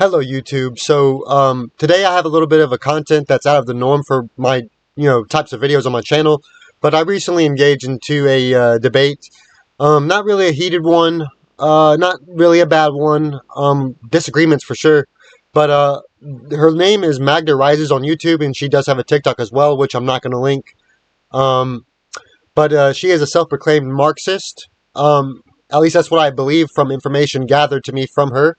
Hello YouTube. So today I have a little bit of a content that's out of the norm for my types of videos on my channel, but I recently engaged into a debate. Not really a heated one, not really a bad one. Disagreements for sure, but her name is Magda Rises on YouTube, and she does have a TikTok as well, which I'm not going to link. Um, but she is a self-proclaimed Marxist. At least that's what I believe from information gathered to me from her.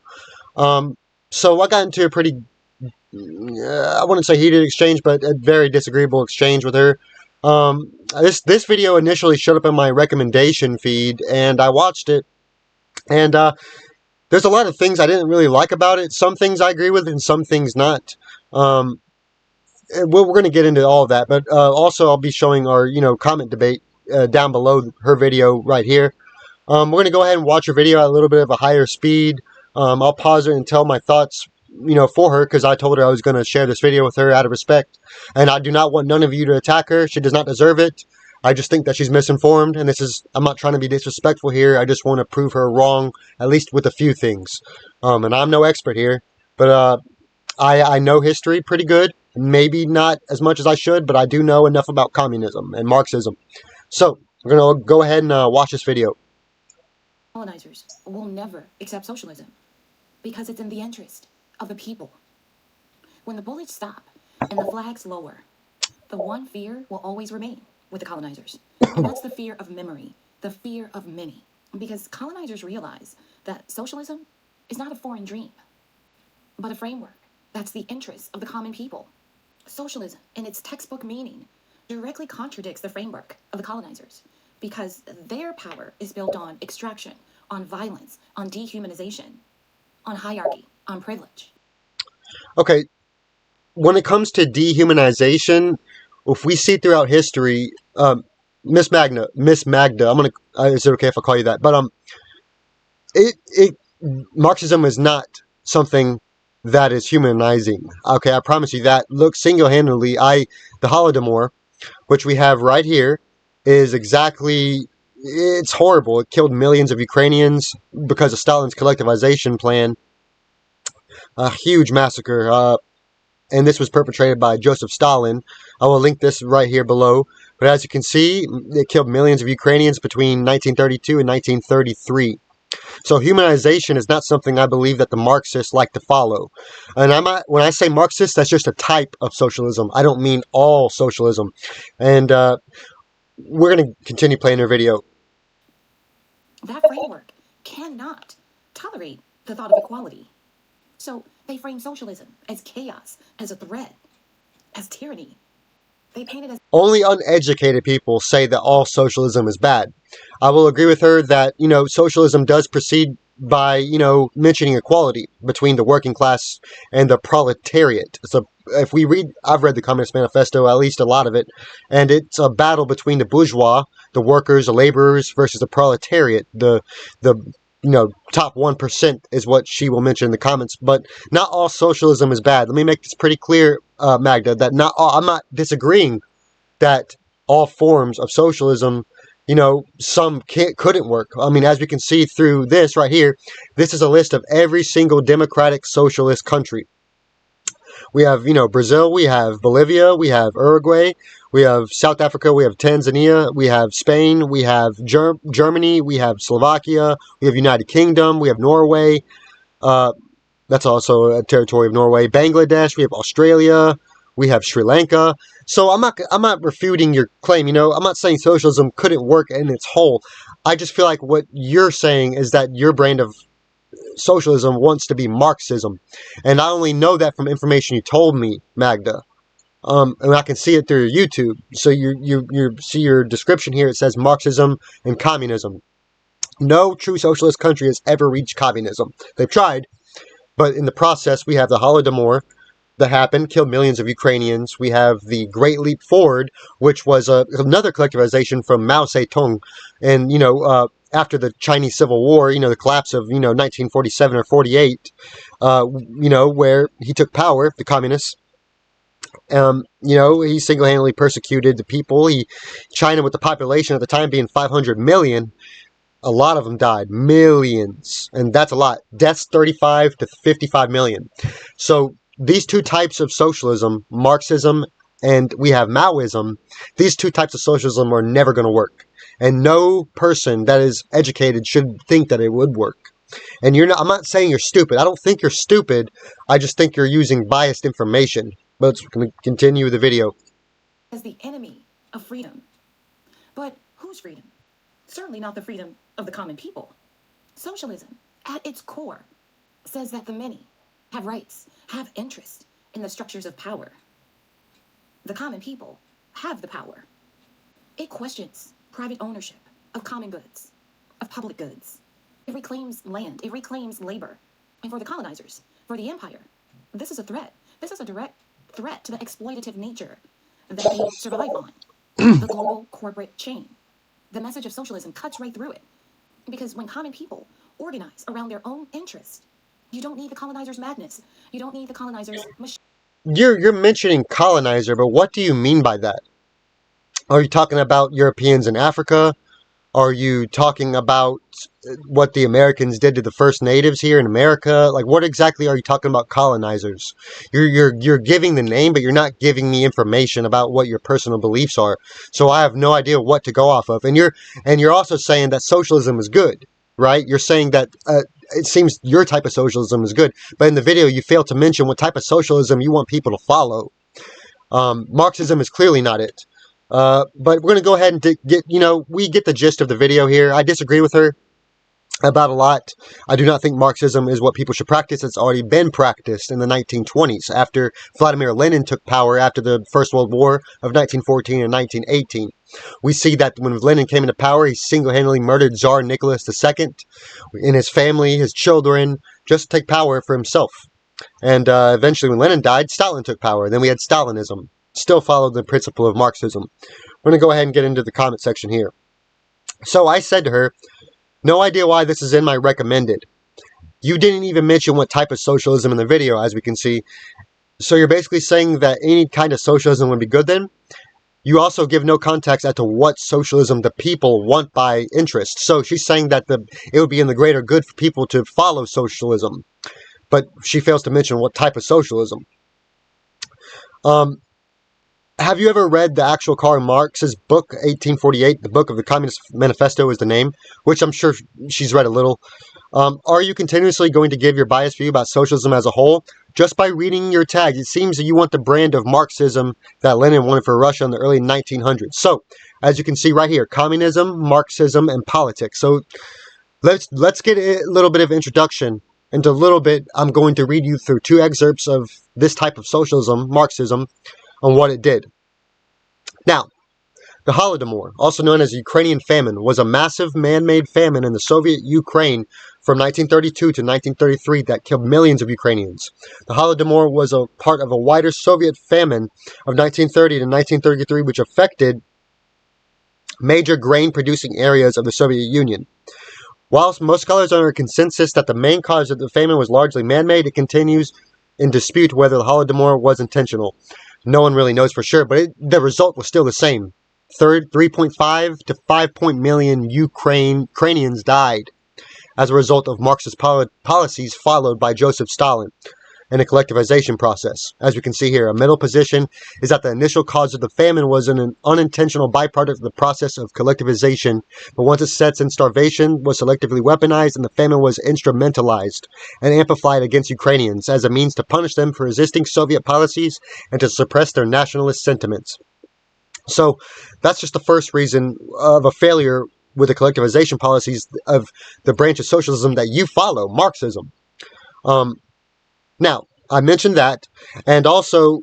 Um, so I got into a pretty, I wouldn't say heated exchange, but a very disagreeable exchange with her. This video initially showed up in my recommendation feed, and I watched it, and there's a lot of things I didn't really like about it. Some things I agree with, and some things not. Um, we're going to get into all of that, but also I'll be showing our comment debate down below her video right here. We're going to go ahead and watch her video at a little bit of a higher speed. I'll pause it and tell my thoughts, for her, because I told her I was going to share this video with her out of respect. And I do not want none of you to attack her. She does not deserve it. I just think that she's misinformed, and I'm not trying to be disrespectful here. I just want to prove her wrong, at least with a few things. And I'm no expert here, but I know history pretty good. Maybe not as much as I should, but I do know enough about communism and Marxism. So, we're going to go ahead and watch this video. Colonizers will never accept socialism because it's in the interest of the people. When the bullets stop and the flags lower, the one fear will always remain with the colonizers. And that's the fear of memory, the fear of many. Because colonizers realize that socialism is not a foreign dream, but a framework that's the interest of the common people. Socialism, in its textbook meaning, directly contradicts the framework of the colonizers because their power is built on extraction, on violence, on dehumanization, on hierarchy, on privilege. Okay, when it comes to dehumanization, if we see throughout history, Miss Magda, I'm gonna. Is it okay if I call you that? But Marxism is not something that is humanizing. Okay, I promise you that. Look, single-handedly, the Holodomor, which we have right here, is exactly. It's horrible. It killed millions of Ukrainians because of Stalin's collectivization plan. A huge massacre. And this was perpetrated by Joseph Stalin. I will link this right here below. But as you can see, it killed millions of Ukrainians between 1932 and 1933. So humanization is not something I believe that the Marxists like to follow. And when I say Marxist, that's just a type of socialism. I don't mean all socialism. And we're going to continue playing our video. That framework cannot tolerate the thought of equality. So they frame socialism as chaos, as a threat, as tyranny. They paint it as... Only uneducated people say that all socialism is bad. I will agree with her that, socialism does proceed by, mentioning equality between the working class and the proletariat. So if we read, I've read the Communist Manifesto, at least a lot of it, and it's a battle between the bourgeois, the workers, the laborers, versus the proletariat, the top 1% is what she will mention in the comments. But not all socialism is bad. Let me make this pretty clear, Magda, that I'm not disagreeing that all forms of socialism, some couldn't work. I mean, as we can see through this right here, this is a list of every single democratic socialist country. We have, Brazil, we have Bolivia, we have Uruguay, we have South Africa, we have Tanzania, we have Spain, we have Germany, we have Slovakia, we have United Kingdom, we have Norway. That's also a territory of Norway. Bangladesh, we have Australia, we have Sri Lanka. So I'm not refuting your claim. I'm not saying socialism couldn't work in its whole. I just feel like what you're saying is that your brand of socialism wants to be Marxism, and I only know that from information you told me, Magda. And I can see it through your YouTube. So you see your description here. It says Marxism and communism. No true socialist country has ever reached communism. They've tried, but in the process, we have the Holodomor that happened, killed millions of Ukrainians. We have the Great Leap Forward, which was another collectivization from Mao Zedong, and after the Chinese Civil War, the collapse of 1947 or 48, where he took power, the communists. He single-handedly persecuted the people. China, with the population at the time being 500 million, A lot of them died, millions, and that's a lot. Deaths 35 to 55 million. So these two types of socialism, Marxism and we have Maoism, these two types of socialism are never going to work. And no person that is educated should think that it would work. And I'm not saying you're stupid. I don't think you're stupid. I just think you're using biased information. But let's continue the video. As the enemy of freedom. But whose freedom? Certainly not the freedom of the common people. Socialism, at its core, says that the many have rights, have interest in the structures of power. The common people have the power. It questions private ownership of common goods, of public goods. It reclaims land, it reclaims labor. And for the colonizers, for the empire, this is a threat. This is a direct threat to the exploitative nature that they survive on. The global corporate chain. The message of socialism cuts right through it. Because when common people organize around their own interest, you don't need the colonizers' madness. You don't need the colonizers' machine. You're mentioning colonizer, but what do you mean by that? Are you talking about Europeans in Africa? Are you talking about what the Americans did to the first natives here in America? Like, what exactly are you talking about colonizers? You're giving the name, but you're not giving me information about what your personal beliefs are. So I have no idea what to go off of. And you're also saying that socialism is good, right? You're saying that it seems your type of socialism is good, but in the video you fail to mention what type of socialism you want people to follow. Marxism is clearly not it. But we're going to go ahead and we get the gist of the video here. I disagree with her about a lot. I do not think Marxism is what people should practice. It's already been practiced in the 1920s after Vladimir Lenin took power after the First World War of 1914 and 1918. We see that when Lenin came into power, he single-handedly murdered Tsar Nicholas II and his family, his children, just to take power for himself. And eventually when Lenin died, Stalin took power. Then we had Stalinism. Still followed the principle of Marxism. We're going to go ahead and get into the comment section here. So I said to her, no idea why this is in my recommended. You didn't even mention what type of socialism in the video, as we can see. So you're basically saying that any kind of socialism would be good then? You also give no context as to what socialism the people want by interest. So she's saying that it would be in the greater good for people to follow socialism. But she fails to mention what type of socialism. Have you ever read the actual Karl Marx's book, 1848? The Book of the Communist Manifesto is the name, which I'm sure she's read a little. Are you continuously going to give your biased view about socialism as a whole? Just by reading your tag, it seems that you want the brand of Marxism that Lenin wanted for Russia in the early 1900s. So, as you can see right here, communism, Marxism, and politics. So, let's get a little bit of introduction. And a little bit, I'm going to read you through two excerpts of this type of socialism, Marxism, on what it did. Now, the Holodomor, also known as the Ukrainian famine, was a massive man-made famine in the Soviet Ukraine from 1932 to 1933 that killed millions of Ukrainians. The Holodomor was a part of a wider Soviet famine of 1930 to 1933, which affected major grain-producing areas of the Soviet Union. Whilst most scholars are in consensus that the main cause of the famine was largely man-made, it continues in dispute whether the Holodomor was intentional. No one really knows for sure, but the result was still the same. 3.5 to 5 million Ukrainians died as a result of Marxist policies followed by Joseph Stalin and a collectivization process. As we can see here, a middle position is that the initial cause of the famine was an unintentional byproduct of the process of collectivization, but once it sets in, starvation was selectively weaponized and the famine was instrumentalized and amplified against Ukrainians as a means to punish them for resisting Soviet policies and to suppress their nationalist sentiments. So that's just the first reason of a failure with the collectivization policies of the branch of socialism that you follow, Marxism. Now, I mentioned that, and also,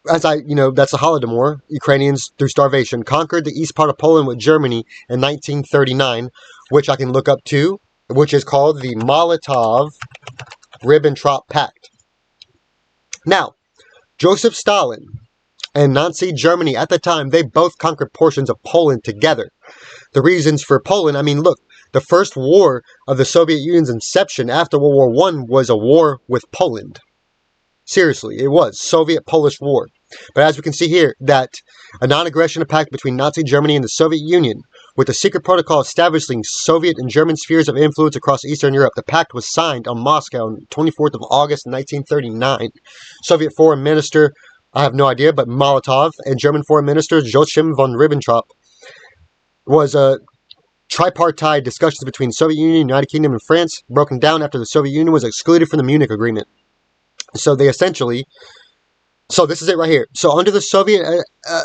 that's the Holodomor. Ukrainians, through starvation, conquered the east part of Poland with Germany in 1939, which I can look up to, which is called the Molotov-Ribbentrop Pact. Now, Joseph Stalin and Nazi Germany at the time, they both conquered portions of Poland together. The reasons for Poland, look, the first war of the Soviet Union's inception after World War I was a war with Poland. Seriously, it was. Soviet-Polish War. But as we can see here, that a non-aggression pact between Nazi Germany and the Soviet Union with a secret protocol establishing Soviet and German spheres of influence across Eastern Europe. The pact was signed on Moscow on 24th of August 1939. Soviet Foreign Minister, I have no idea, but Molotov, and German Foreign Minister Joachim von Ribbentrop was a tripartite discussions between the Soviet Union, United Kingdom, and France broken down after the Soviet Union was excluded from the Munich Agreement. So they essentially, so this is it right here. So under the Soviet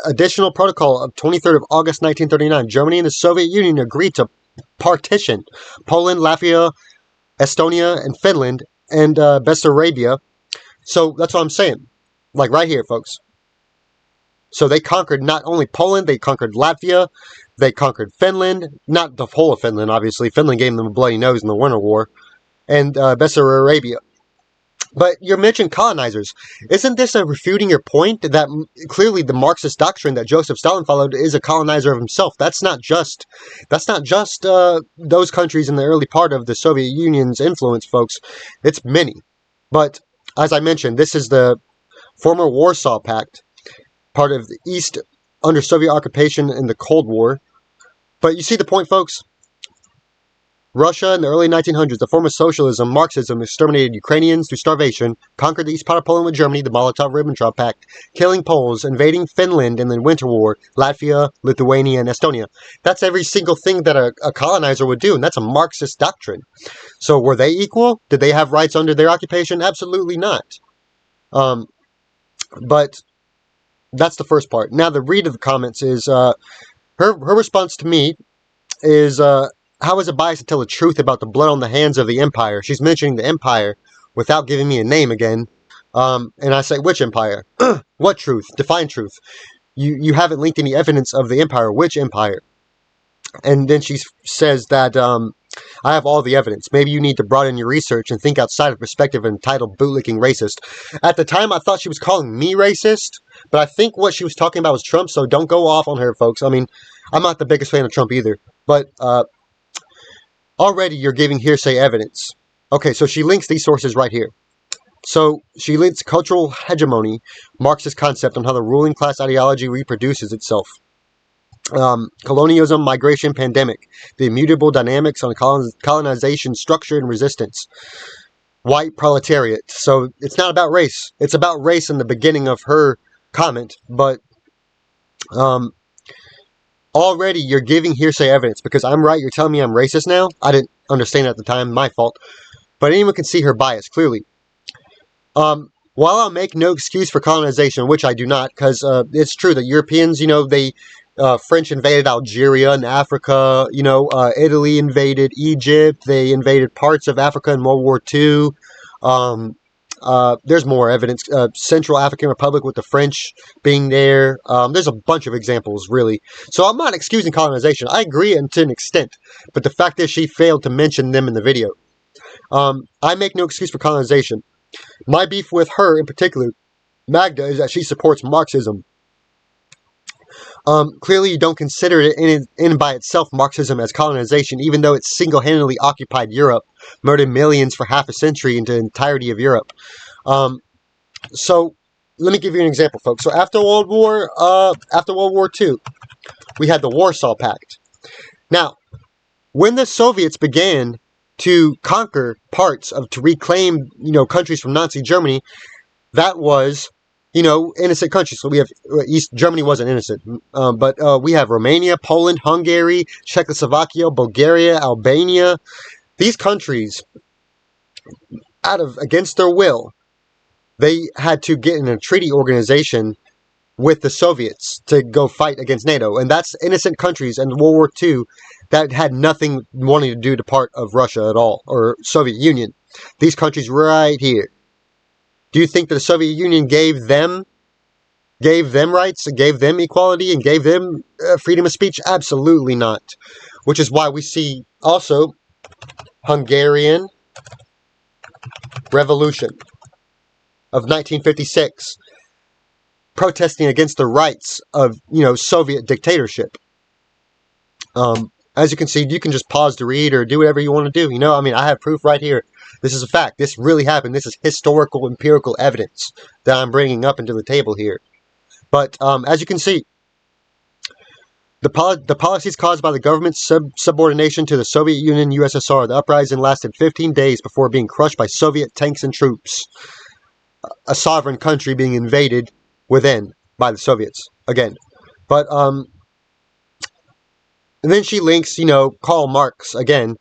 additional protocol of 23rd of August 1939, Germany and the Soviet Union agreed to partition Poland, Latvia, Estonia, and Finland, and Bessarabia. So that's what I'm saying. Like right here, folks. So they conquered not only Poland, they conquered Latvia, they conquered Finland, not the whole of Finland, obviously. Finland gave them a bloody nose in the Winter War, and Bessarabia. But you mentioned colonizers. Isn't this refuting your point that clearly the Marxist doctrine that Joseph Stalin followed is a colonizer of himself? That's not just those countries in the early part of the Soviet Union's influence, folks. It's many. But as I mentioned, this is the former Warsaw Pact, part of the East under Soviet occupation in the Cold War. But you see the point, folks? Russia in the early 1900s, the form of socialism, Marxism, exterminated Ukrainians through starvation, conquered the east part of Poland with Germany, the Molotov-Ribbentrop Pact, killing Poles, invading Finland in the Winter War, Latvia, Lithuania, and Estonia. That's every single thing that a colonizer would do, and that's a Marxist doctrine. So were they equal? Did they have rights under their occupation? Absolutely not. But that's the first part. Now the read of the comments is, her response to me is, how is it biased to tell the truth about the blood on the hands of the empire? She's mentioning the empire without giving me a name again. And I say, which empire? What truth? Define truth. You haven't linked any evidence of the empire. Which empire? And then she says that I have all the evidence. Maybe you need to broaden your research and think outside of perspective and entitled bootlicking racist. At the time, I thought she was calling me racist, but I think what she was talking about was Trump, so don't go off on her, folks. I mean, I'm not the biggest fan of Trump either, but already you're giving hearsay evidence. Okay, so she links these sources right here. So she links cultural hegemony, Marxist concept on how the ruling class ideology reproduces itself. Colonialism, migration, pandemic, the immutable dynamics on colonization, structure, and resistance. White proletariat. So it's not about race. It's about race in the beginning of her comment, but already you're giving hearsay evidence because I'm right. You're telling me I'm racist now? I didn't understand at the time. My fault. But anyone can see her bias clearly. While I'll make no excuse for colonization, which I do not, because it's true that Europeans, they French invaded Algeria and Africa. Italy invaded Egypt. They invaded parts of Africa in World War II. There's more evidence. Central African Republic with the French being there. There's a bunch of examples, really. So I'm not excusing colonization. I agree to an extent. But the fact is she failed to mention them in the video. I make no excuse for colonization. My beef with her, in particular, Magda, is that she supports Marxism. Clearly you don't consider it in by itself Marxism as colonization, even though it single-handedly occupied Europe, murdered millions for half a century into the entirety of Europe. So let me give you an example, folks. So after World War II, we had the Warsaw Pact. Now, when the Soviets began to conquer to reclaim, countries from Nazi Germany, that was innocent countries. So we have East Germany wasn't innocent, but we have Romania, Poland, Hungary, Czechoslovakia, Bulgaria, Albania. These countries, against their will, they had to get in a treaty organization with the Soviets to go fight against NATO, and that's innocent countries in World War II that had nothing wanting to do to part of Russia at all or Soviet Union. These countries right here. Do you think that the Soviet Union gave them rights, gave them equality, and gave them freedom of speech? Absolutely not. Which is why we see also Hungarian Revolution of 1956 protesting against the rights of Soviet dictatorship. As you can see, you can just pause to read or do whatever you want to do. I have proof right here. This is a fact. This really happened. This is historical, empirical evidence that I'm bringing up into the table here. But as you can see, The policies caused by the government's subordination to the Soviet Union, USSR. The uprising lasted 15 days before being crushed by Soviet tanks and troops. A sovereign country being invaded within by the Soviets again. But and then she links, Karl Marx again,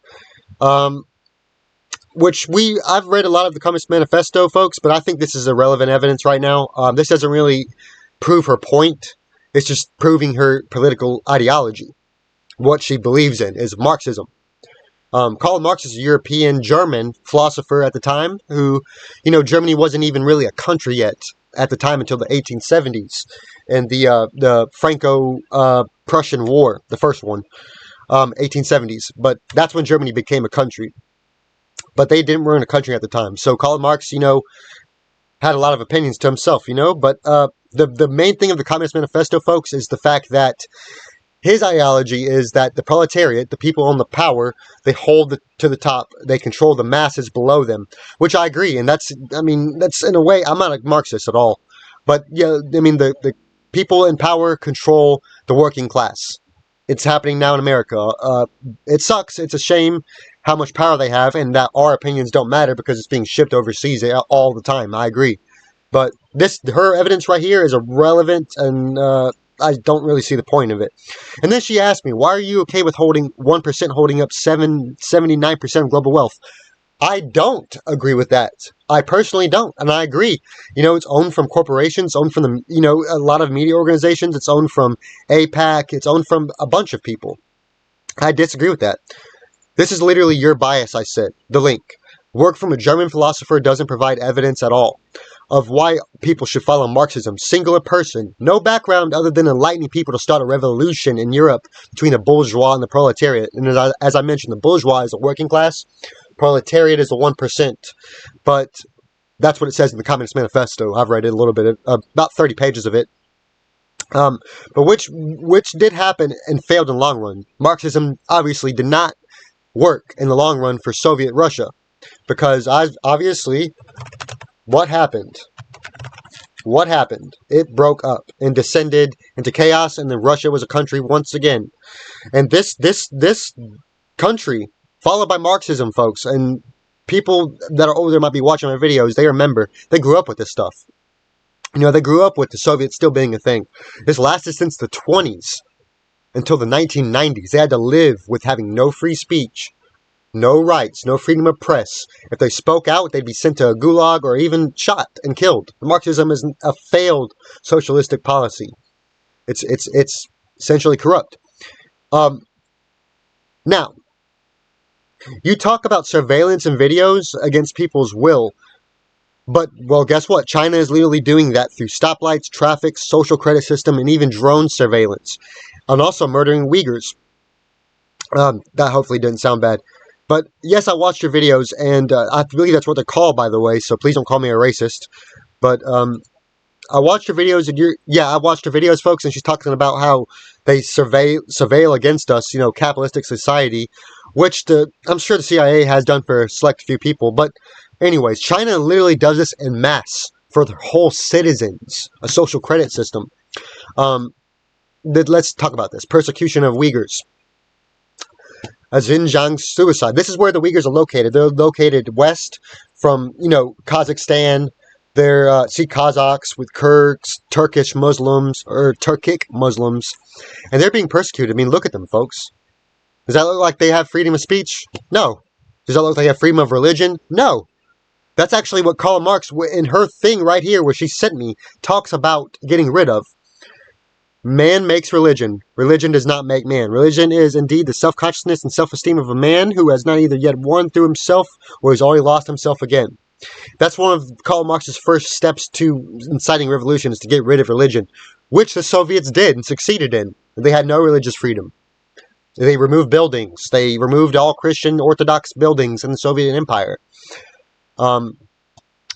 which I've read a lot of the Communist Manifesto, folks, but I think this is irrelevant evidence right now. This doesn't really prove her point. It's just proving her political ideology. What she believes in is Marxism. Karl Marx is a European German philosopher at the time who, Germany wasn't even really a country yet at the time until the 1870s and the Franco-Prussian War, the first one, 1870s. But that's when Germany became a country. But they weren't a country at the time. So Karl Marx, had a lot of opinions to himself, But the main thing of the Communist Manifesto, folks, is the fact that his ideology is that the proletariat, the people on the power, they hold to the top. They control the masses below them, which I agree. And that's in a way, I'm not a Marxist at all. But, the people in power control the working class. It's happening now in America. It sucks. It's a shame how much power they have and that our opinions don't matter because it's being shipped overseas all the time. I agree. But her evidence right here is irrelevant, and I don't really see the point of it. And then she asked me, why are you okay with holding 1% holding up 79% of global wealth? I don't agree with that. I personally don't. And I agree. It's owned from corporations, owned from a lot of media organizations. It's owned from APAC. It's owned from a bunch of people. I disagree with that. This is literally your bias, I said. The link. Work from a German philosopher doesn't provide evidence at all of why people should follow Marxism. Singular person, no background other than enlightening people to start a revolution in Europe between the bourgeois and the proletariat. And as I mentioned, the bourgeois is the working class, proletariat is the 1%. But that's what it says in the Communist Manifesto. I've read it a little bit, about 30 pages of it. But which did happen and failed in the long run. Marxism obviously did not work in the long run for Soviet Russia, because obviously, what happened? What happened? It broke up and descended into chaos, and then Russia was a country once again. And this country, followed by Marxism, folks, and people that are older might be watching my videos, they remember, they grew up with this stuff. They grew up with the Soviets still being a thing. This lasted since the 20s until the 1990s. They had to live with having no free speech, no rights, no freedom of press. If they spoke out, they'd be sent to a gulag or even shot and killed. Marxism is a failed socialistic policy. It's essentially corrupt. Now, you talk about surveillance and videos against people's will, but, well, guess what? China is literally doing that through stoplights, traffic, social credit system, and even drone surveillance, and also murdering Uyghurs. That hopefully didn't sound bad. But yes, I watched your videos, and I believe that's what they're called, by the way, so please don't call me a racist. But I watched your videos, and I watched your videos, folks, and she's talking about how they surveil against us, capitalistic society, which I'm sure the CIA has done for a select few people. But anyways, China literally does this en masse for their whole citizens, a social credit system. Let's talk about this. Persecution of Uyghurs. A Xinjiang suicide. This is where the Uyghurs are located. They're located west from, Kazakhstan. They're, see, Kazakhs with Kurds, Turkic Muslims, and they're being persecuted. I mean, look at them, folks. Does that look like they have freedom of speech? No. Does that look like they have freedom of religion? No. That's actually what Karl Marx, in her thing right here where she sent me, talks about getting rid of. Man makes religion. Religion does not make man. Religion is indeed the self-consciousness and self-esteem of a man who has not either yet won through himself or has already lost himself again. That's one of Karl Marx's first steps to inciting revolution, is to get rid of religion, which the Soviets did and succeeded in. They had no religious freedom. They removed buildings. They removed all Christian Orthodox buildings in the Soviet Empire. But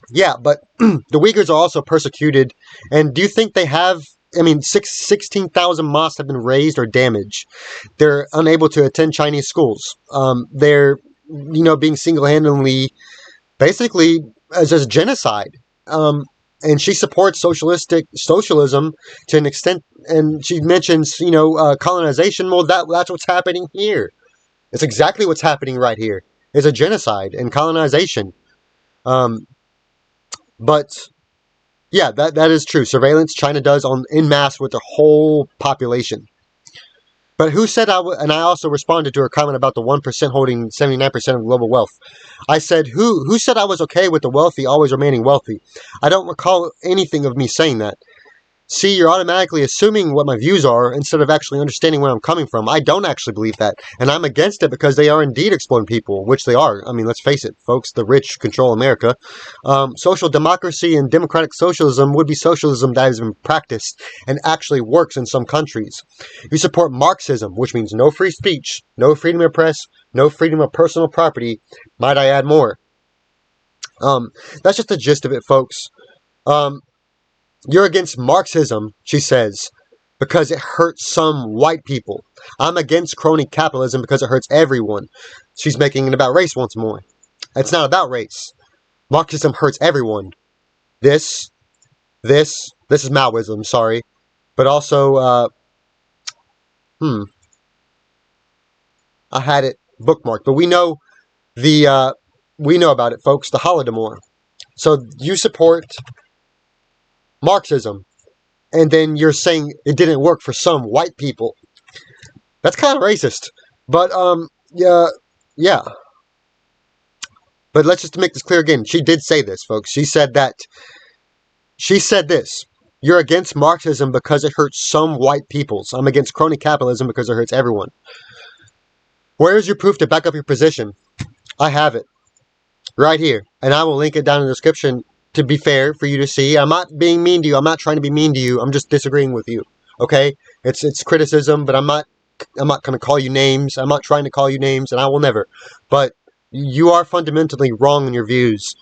the Uyghurs are also persecuted. And do you think they have... 16,000 mosques have been razed or damaged. They're unable to attend Chinese schools. They're, being single-handedly, basically, as a genocide. and she supports socialism to an extent. And she mentions, colonization. Well, that's what's happening here. It's exactly what's happening right here. It's a genocide and colonization. Um, but yeah, that is true. Surveillance China does on in mass with the whole population. But who said and I also responded to her comment about the 1% holding 79% of global wealth. I said, who said I was okay with the wealthy always remaining wealthy? I don't recall anything of me saying that. See, you're automatically assuming what my views are instead of actually understanding where I'm coming from. I don't actually believe that. And I'm against it because they are indeed exploiting people, which they are. I mean, let's face it, folks, the rich control America. Social democracy and democratic socialism would be socialism that has been practiced and actually works in some countries. You support Marxism, which means no free speech, no freedom of press, no freedom of personal property. Might I add more? That's just the gist of it, folks. You're against Marxism, she says, because it hurts some white people. I'm against crony capitalism because it hurts everyone. She's making it about race once more. It's not about race. Marxism hurts everyone. This is Maoism, sorry. But also, I had it bookmarked. But we know about it, folks, the Holodomor. So you support Marxism, and then you're saying it didn't work for some white people. That's kind of racist. But yeah. But let's just make this clear again. She did say this, folks. She said this. You're against Marxism because it hurts some white peoples. I'm against crony capitalism because it hurts everyone. Where is your proof to back up your position? I have it. Right here. And I will link it down in the description to be fair for you to see. I'm not being mean to you. I'm not trying to be mean to you. I'm just disagreeing with you. Okay? It's criticism, but I'm not going to call you names. I'm not trying to call you names, and I will never. But you are fundamentally wrong in your views.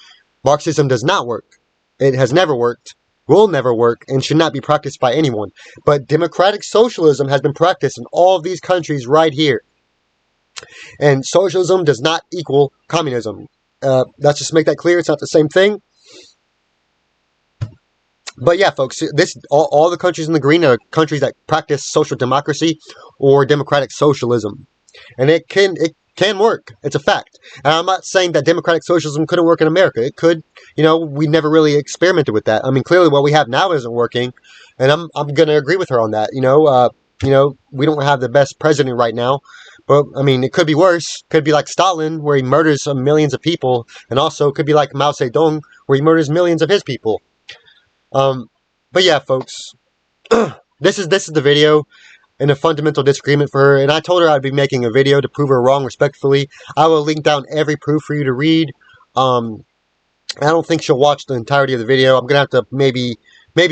Marxism does not work. It has never worked, will never work, and should not be practiced by anyone. But democratic socialism has been practiced in all of these countries right here. And socialism does not equal communism. Let's just make that clear. It's not the same thing. But yeah, folks, all the countries in the green are countries that practice social democracy or democratic socialism. And it can work. It's a fact. And I'm not saying that democratic socialism couldn't work in America. It could. We never really experimented with that. I mean, clearly what we have now isn't working. And I'm going to agree with her on that. We don't have the best president right now. But, I mean, it could be worse. Could be like Stalin, where he murders millions of people. And also, it could be like Mao Zedong, where he murders millions of his people. But yeah, folks, this is the video in a fundamental disagreement for her, and I told her I'd be making a video to prove her wrong respectfully. I will link down every proof for you to read. I don't think she'll watch the entirety of the video. I'm gonna have to maybe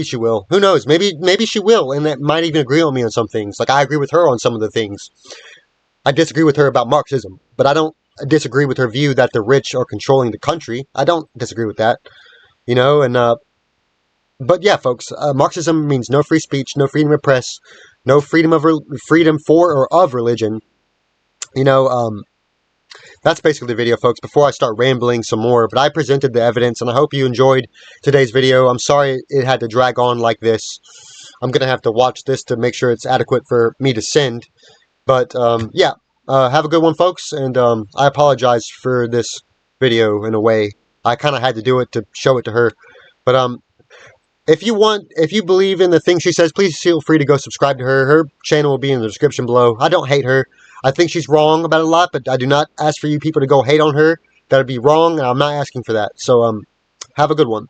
she will. Who knows? Maybe she will, and that might even agree with me on some things. Like I agree with her on some of the things. I disagree with her about Marxism, but I don't disagree with her view that the rich are controlling the country. I don't disagree with that. But yeah, folks, Marxism means no free speech, no freedom of press, no freedom for or of religion. That's basically the video, folks, before I start rambling some more. But I presented the evidence, and I hope you enjoyed today's video. I'm sorry it had to drag on like this. I'm going to have to watch this to make sure it's adequate for me to send. But, yeah, have a good one, folks, and I apologize for this video in a way. I kind of had to do it to show it to her. But, if you believe in the things she says, please feel free to go subscribe to her. Her channel will be in the description below. I don't hate her. I think she's wrong about a lot, but I do not ask for you people to go hate on her. That would be wrong, and I'm not asking for that. So, have a good one.